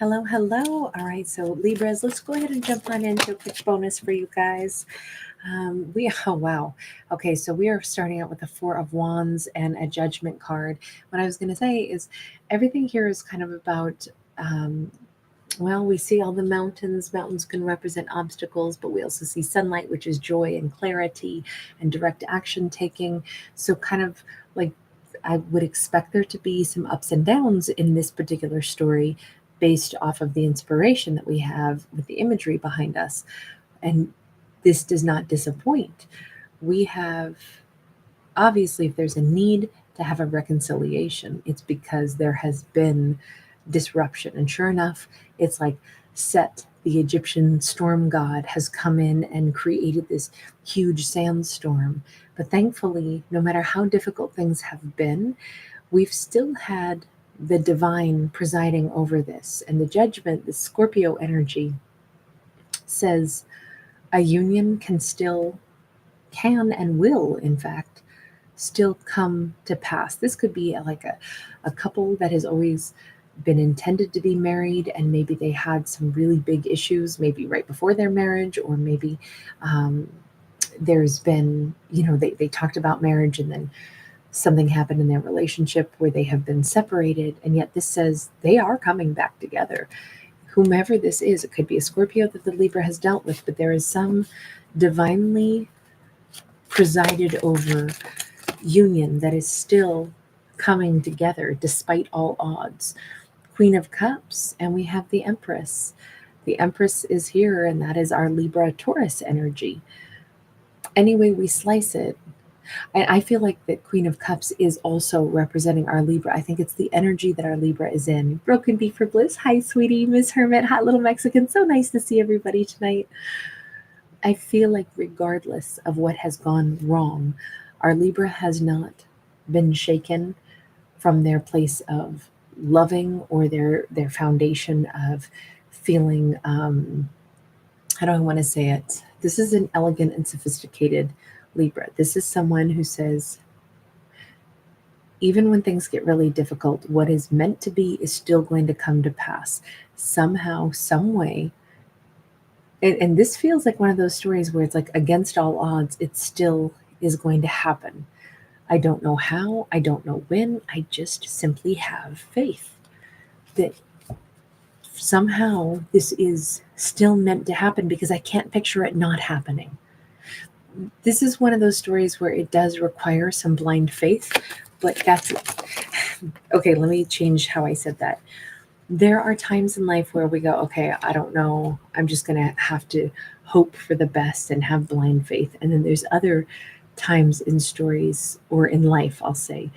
Hello, hello. All right, so Libras, let's go ahead and jump on into a quick bonus for you guys. Oh wow. Okay, so we are starting out with the Four of Wands and a Judgment card. What I was going to say is everything here is kind of about, well, we see all the mountains. Mountains can represent obstacles, but we also see sunlight, which is joy and clarity and direct action taking. So, kind of like I would expect there to be some ups and downs in this particular story based off of the inspiration that we have with the imagery behind us. And this does not disappoint. We have, obviously, if there's a need to have a reconciliation, it's because there has been disruption. And sure enough, it's like Set, the Egyptian storm god, has come in and created this huge sandstorm. But thankfully, no matter how difficult things have been, we've still had the divine presiding over this. And the Judgment, the Scorpio energy, says a union can and will, in fact, still come to pass. This could be like a couple that has always been intended to be married, and maybe they had some really big issues, maybe right before their marriage, or maybe there's been, they talked about marriage and then something happened in their relationship where they have been separated, and yet this says they are coming back together. Whomever this is, it could be a Scorpio that the Libra has dealt with, but there is some divinely presided over union that is still coming together despite all odds. Queen of Cups, and we have the Empress. The Empress is here, and that is our Libra Taurus energy. Any way we slice it, I feel like that Queen of Cups is also representing our Libra. I think it's the energy that our Libra is in. Broken Beef for Bliss. Hi, sweetie. Miss Hermit. Hot little Mexican. So nice to see everybody tonight. I feel like regardless of what has gone wrong, our Libra has not been shaken from their place of loving or their foundation of feeling, how do I want to say it? This is an elegant and sophisticated Libra. This is someone who says, even when things get really difficult, what is meant to be is still going to come to pass somehow, some way. And this feels like one of those stories where it's like against all odds, it still is going to happen. I don't know how, I don't know when, I just simply have faith that somehow this is still meant to happen because I can't picture it not happening. This is one of those stories where it does require some blind faith, but that's okay. Let me change how I said that. There are times in life where we go, okay, I don't know. I'm just going to have to hope for the best and have blind faith. And then there's other times in stories or in life, I'll say,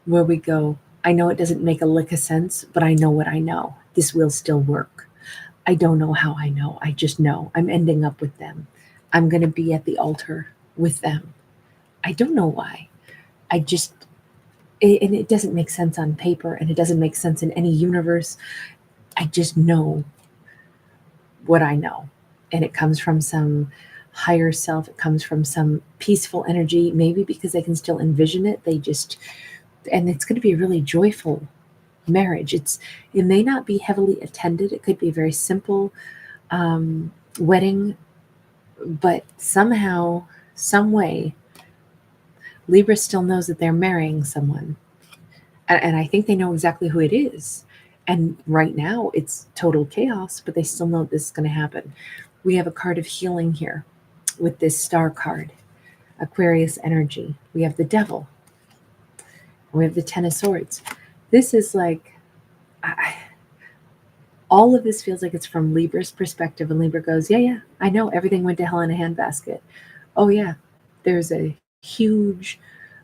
where we go, I know it doesn't make a lick of sense, but I know what I know. This will still work. I don't know how I know. I just know I'm ending up with them. I'm going to be at the altar with them. I don't know why. I just, and it doesn't make sense on paper and it doesn't make sense in any universe. I just know what I know. And it comes from some higher self. It comes from some peaceful energy, maybe because they can still envision it. And it's going to be a really joyful marriage. It may not be heavily attended. It could be a very simple wedding, but somehow, some way, Libra still knows that they're marrying someone. And I think they know exactly who it is. And right now it's total chaos, but they still know this is going to happen. We have a card of healing here with this star card, Aquarius energy. We have the Devil. We have the Ten of Swords. This is like, all of this feels like it's from Libra's perspective. And Libra goes, yeah, I know everything went to hell in a handbasket. Oh yeah, there's a huge,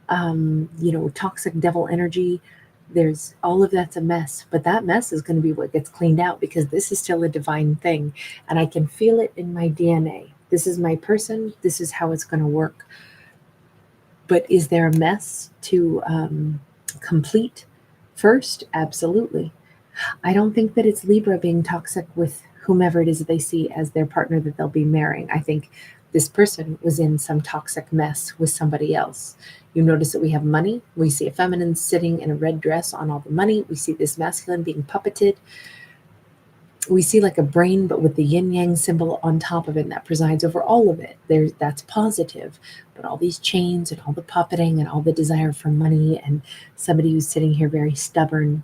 toxic devil energy. There's all of that's a mess, but that mess is going to be what gets cleaned out because this is still a divine thing. And I can feel it in my DNA. This is my person. This is how it's going to work. But is there a mess to complete first? Absolutely. I don't think that it's Libra being toxic with whomever it is that they see as their partner that they'll be marrying. I think this person was in some toxic mess with somebody else. You notice that we have money. We see a feminine sitting in a red dress on all the money. We see this masculine being puppeted. we see like a brain, but with the yin yang symbol on top of it, and that presides over all of it. That's positive. But all these chains and all the puppeting and all the desire for money, and somebody who's sitting here very stubborn.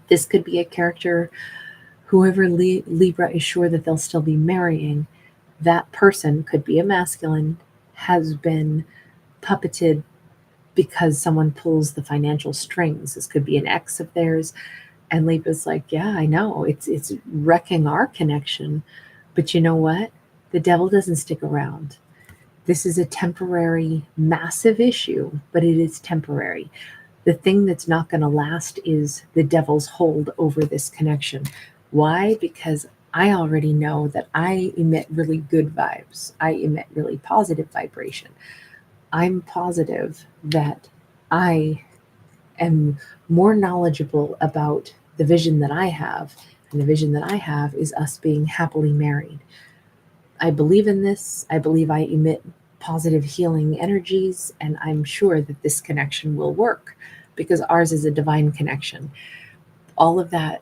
This could be a character, whoever Libra is sure that they'll still be marrying. That person could be a masculine, has been puppeted because someone pulls the financial strings. This could be an ex of theirs. And Libra's like, yeah, I know. It's wrecking our connection. But you know what? The devil doesn't stick around. This is a temporary, massive issue, but it is temporary. The thing that's not going to last is the devil's hold over this connection. Why? Because I already know that I emit really good vibes. I emit really positive vibration. I'm positive that I am more knowledgeable about the vision that I have. And the vision that I have is us being happily married. I believe in this. I believe I emit positive healing energies, and I'm sure that this connection will work because ours is a divine connection. All of that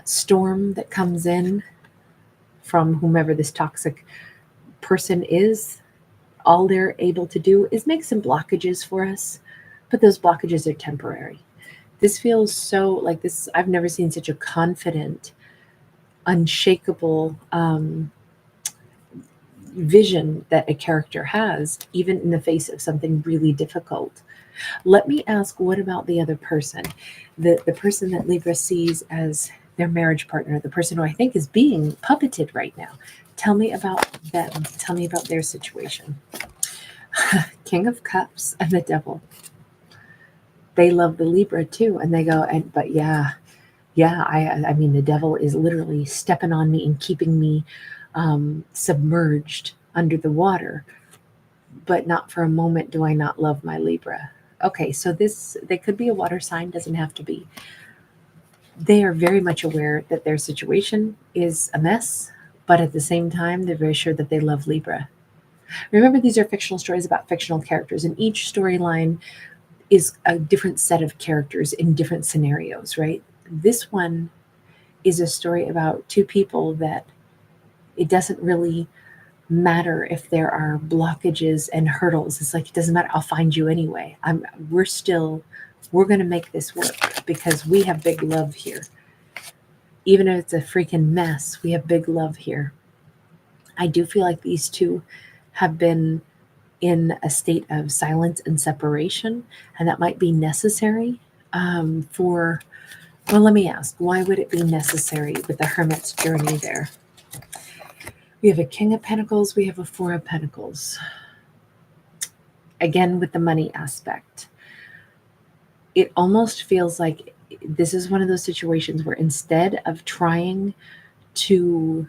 storm that comes in from whomever this toxic person is, all they're able to do is make some blockages for us, but those blockages are temporary. This feels so like this. I've never seen such a confident, unshakable vision that a character has, even in the face of something really difficult. Let me ask, what about the other person? The person that Libra sees as their marriage partner, the person who I think is being puppeted right now. Tell me about them. Tell me about their situation. King of Cups and the Devil. They love the Libra too, and they go, but yeah, I mean, the devil is literally stepping on me and keeping me submerged under the water, but not for a moment do I not love my Libra. Okay, so they could be a water sign, doesn't have to be. They are very much aware that their situation is a mess, but at the same time, they're very sure that they love Libra. Remember, these are fictional stories about fictional characters, and each storyline is a different set of characters in different scenarios, right? This one is a story about two people that it doesn't really matter if there are blockages and hurdles. It's like, it doesn't matter. I'll find you anyway. We're going to make this work because we have big love here. Even if it's a freaking mess, we have big love here. I do feel like these two have been in a state of silence and separation, and that might be necessary for, well, let me ask, why would it be necessary with the Hermit's journey there? We have a King of Pentacles, we have a Four of Pentacles. Again, with the money aspect. It almost feels like this is one of those situations where instead of trying to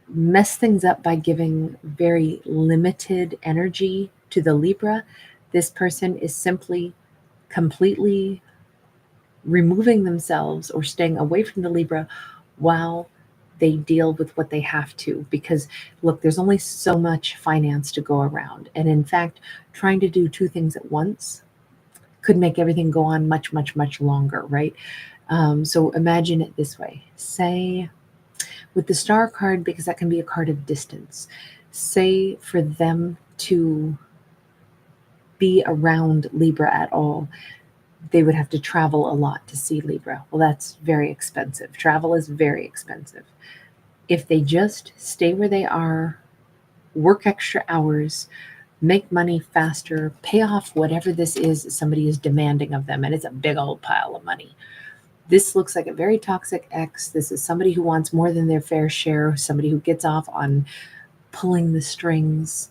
mess things up by giving very limited energy to the Libra, this person is simply completely removing themselves or staying away from the Libra while they deal with what they have to. Because look, there's only so much finance to go around. And in fact, trying to do two things at once could make everything go on much, much, much longer, right? So imagine it this way. Say, with the Star card, because that can be a card of distance, say for them to be around Libra at all, they would have to travel a lot to see Libra. Well, that's very expensive. Travel is very expensive. If they just stay where they are, work extra hours, make money faster, pay off whatever this is somebody is demanding of them, and it's a big old pile of money. This looks like a very toxic ex. This is somebody who wants more than their fair share, somebody who gets off on pulling the strings.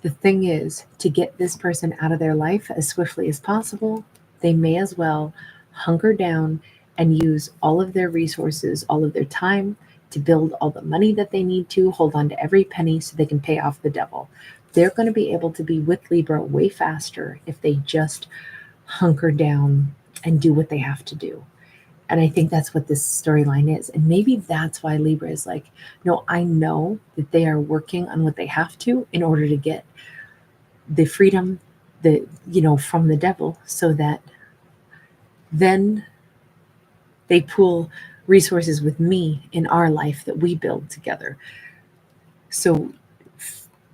The thing is, to get this person out of their life as swiftly as possible, they may as well hunker down and use all of their resources, all of their time to build all the money that they need to, hold on to every penny so they can pay off the devil. They're going to be able to be with Libra way faster if they just hunker down and do what they have to do. And I think that's what this storyline is. And maybe that's why Libra is like, no, I know that they are working on what they have to in order to get the freedom from the devil, so that then they pull resources with me in our life that we build together. So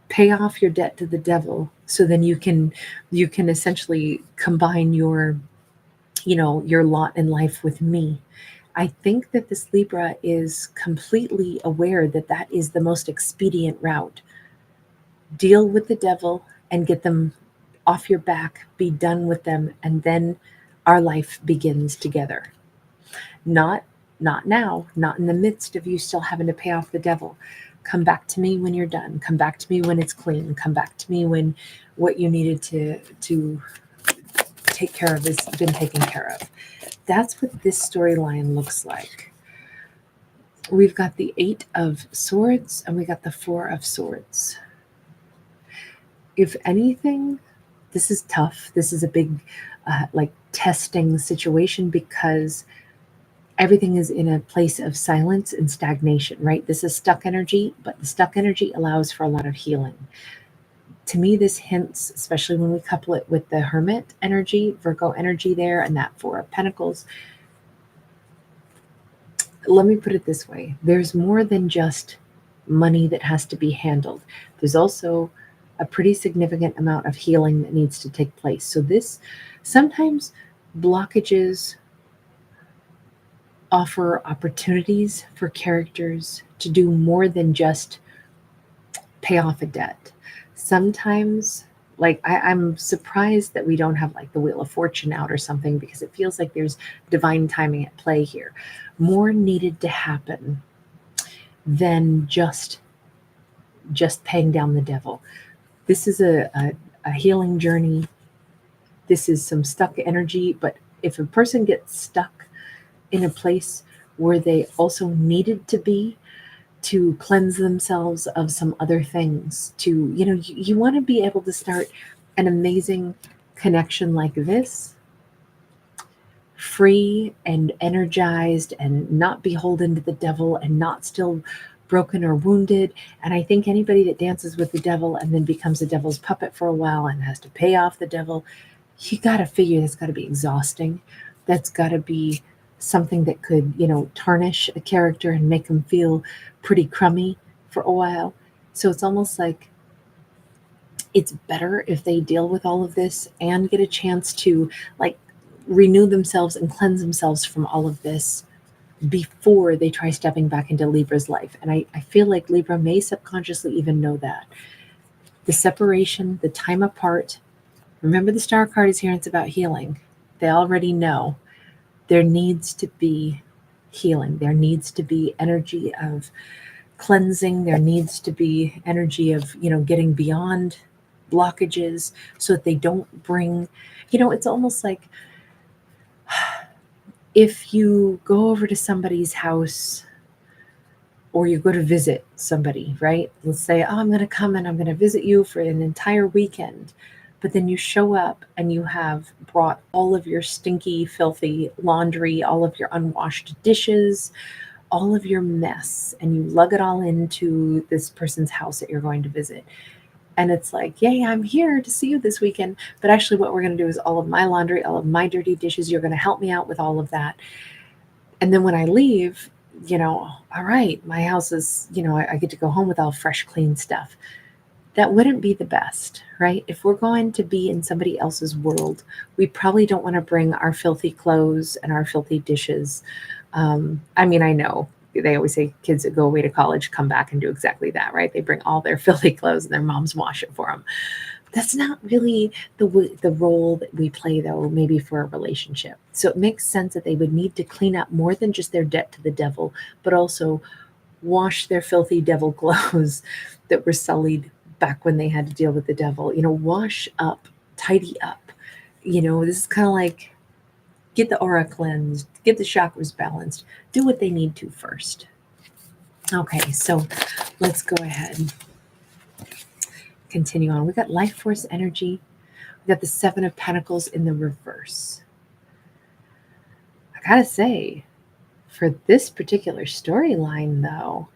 pay off your debt to the devil, so then you can essentially combine your, your lot in life with me. I think that this Libra is completely aware that that is the most expedient route. Deal with the devil and get them off your back, be done with them, and then our life begins together. Not not now, not in the midst of you still having to pay off the devil. Come back to me when you're done. Come back to me when it's clean. Come back to me when what you needed to take care of has been taken care of. That's what this storyline looks like. We've got the 8 of Swords and we got the 4 of Swords. If anything, this is tough. This is a big, like, testing situation because everything is in a place of silence and stagnation, right? This is stuck energy, but the stuck energy allows for a lot of healing. To me, this hints, especially when we couple it with the Hermit energy, Virgo energy there, and that 4 of Pentacles. Let me put it this way. There's more than just money that has to be handled. There's also a pretty significant amount of healing that needs to take place. So this, sometimes blockages offer opportunities for characters to do more than just pay off a debt. Sometimes, like, I'm surprised that we don't have like the Wheel of Fortune out or something, because it feels like there's divine timing at play here. More needed to happen than just paying down the devil. This is a healing journey. This is some stuck energy, but if a person gets stuck in a place where they also needed to be to cleanse themselves of some other things, to, you want to be able to start an amazing connection like this, free and energized and not beholden to the devil and not still broken or wounded. And I think anybody that dances with the devil and then becomes the devil's puppet for a while and has to pay off the devil, you got to figure that's got to be exhausting. That's got to be something that could, tarnish a character and make them feel pretty crummy for a while. So it's almost like it's better if they deal with all of this and get a chance to, like, renew themselves and cleanse themselves from all of this before they try stepping back into Libra's life. And I feel like Libra may subconsciously even know that. The separation, the time apart. Remember, the Star card is here and it's about healing. They already know there needs to be healing. There needs to be energy of cleansing. There needs to be energy of, getting beyond blockages so that they don't bring, it's almost like if you go over to somebody's house or you go to visit somebody, right? Let's say, oh, I'm going to come and I'm going to visit you for an entire weekend. But then you show up and you have brought all of your stinky, filthy laundry, all of your unwashed dishes, all of your mess, and you lug it all into this person's house that you're going to visit. And it's like, yay, I'm here to see you this weekend. But actually what we're going to do is all of my laundry, all of my dirty dishes, you're going to help me out with all of that. And then when I leave, all right, my house is, I get to go home with all fresh, clean stuff. That wouldn't be the best, right? If we're going to be in somebody else's world, we probably don't want to bring our filthy clothes and our filthy dishes. I know they always say kids that go away to college come back and do exactly that, right? They bring all their filthy clothes and their moms wash it for them. That's not really the role that we play, though, maybe for a relationship. So it makes sense that they would need to clean up more than just their debt to the devil, but also wash their filthy devil clothes that were sullied back when they had to deal with the devil. Wash up, tidy up. This is kind of like get the aura cleansed, get the chakras balanced, do what they need to first. Okay, so let's go ahead. Continue on. We got life force energy. We got the 7 of Pentacles in the reverse. I gotta say, for this particular storyline, though,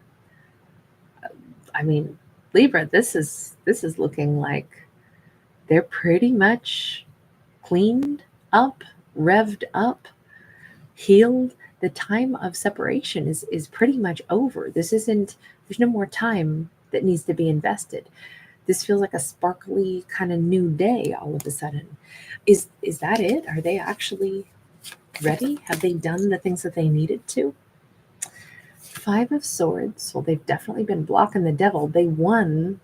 Libra, this is looking like they're pretty much cleaned up, revved up, healed, the time of separation is pretty much over. There's no more time that needs to be invested. This feels like a sparkly kind of new day all of a sudden. Is that it? Are they actually ready? Have they done the things that they needed to? Five of Swords. Well, they've definitely been blocking the devil. They won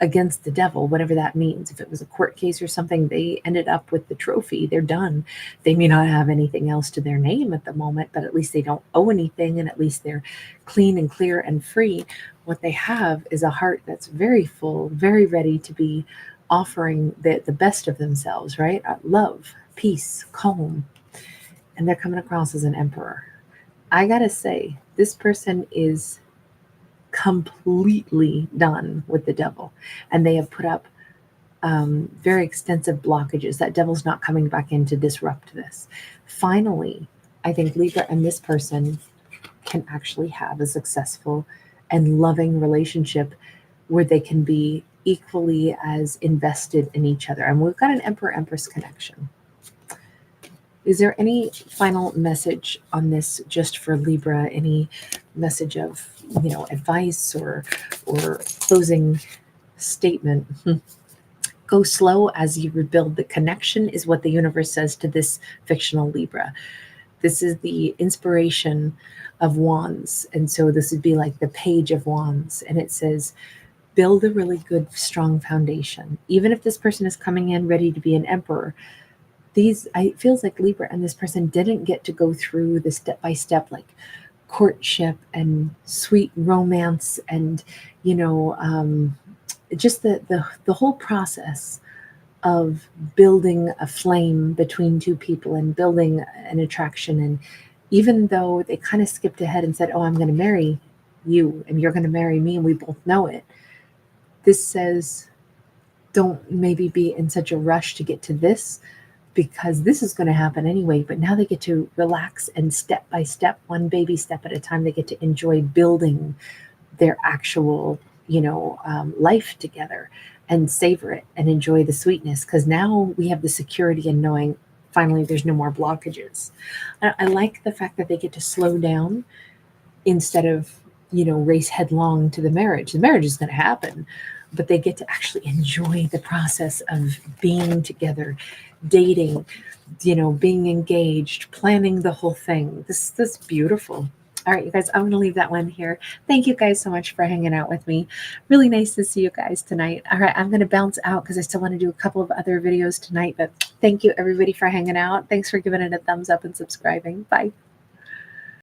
against the devil, whatever that means. If it was a court case or something, they ended up with the trophy. They're done. They may not have anything else to their name at the moment, but at least they don't owe anything, and at least they're clean and clear and free. What they have is a heart that's very full, very ready to be offering the best of themselves, right? Love, peace, calm. And they're coming across as an emperor. I gotta say, this person is completely done with the devil, and they have put up very extensive blockages. That devil's not coming back in to disrupt this. Finally, I think Libra and this person can actually have a successful and loving relationship where they can be equally as invested in each other. And we've got an Emperor-Empress connection. Is there any final message on this just for Libra? Any message of, advice or closing statement? Go slow as you rebuild the connection is what the universe says to this fictional Libra. This is the inspiration of Wands. And so this would be like the Page of Wands. And it says, build a really good, strong foundation. Even if this person is coming in ready to be an emperor, it feels like Libra and this person didn't get to go through the step-by-step like courtship and sweet romance and just the whole process of building a flame between two people and building an attraction. And even though they kind of skipped ahead and said, oh, I'm going to marry you and you're going to marry me, and we both know it, this says don't maybe be in such a rush to get to this, because this is going to happen anyway. But now they get to relax and step by step, one baby step at a time, they get to enjoy building their actual, life together and savor it and enjoy the sweetness. Because now we have the security in knowing finally there's no more blockages. I like the fact that they get to slow down instead of, race headlong to the marriage. The marriage is going to happen, but they get to actually enjoy the process of being together, dating, being engaged, planning the whole thing. This is beautiful. All right, you guys, I'm going to leave that one here. Thank you guys so much for hanging out with me. Really nice to see you guys tonight. All right, I'm going to bounce out because I still want to do a couple of other videos tonight, but thank you everybody for hanging out. Thanks for giving it a thumbs up and subscribing. Bye.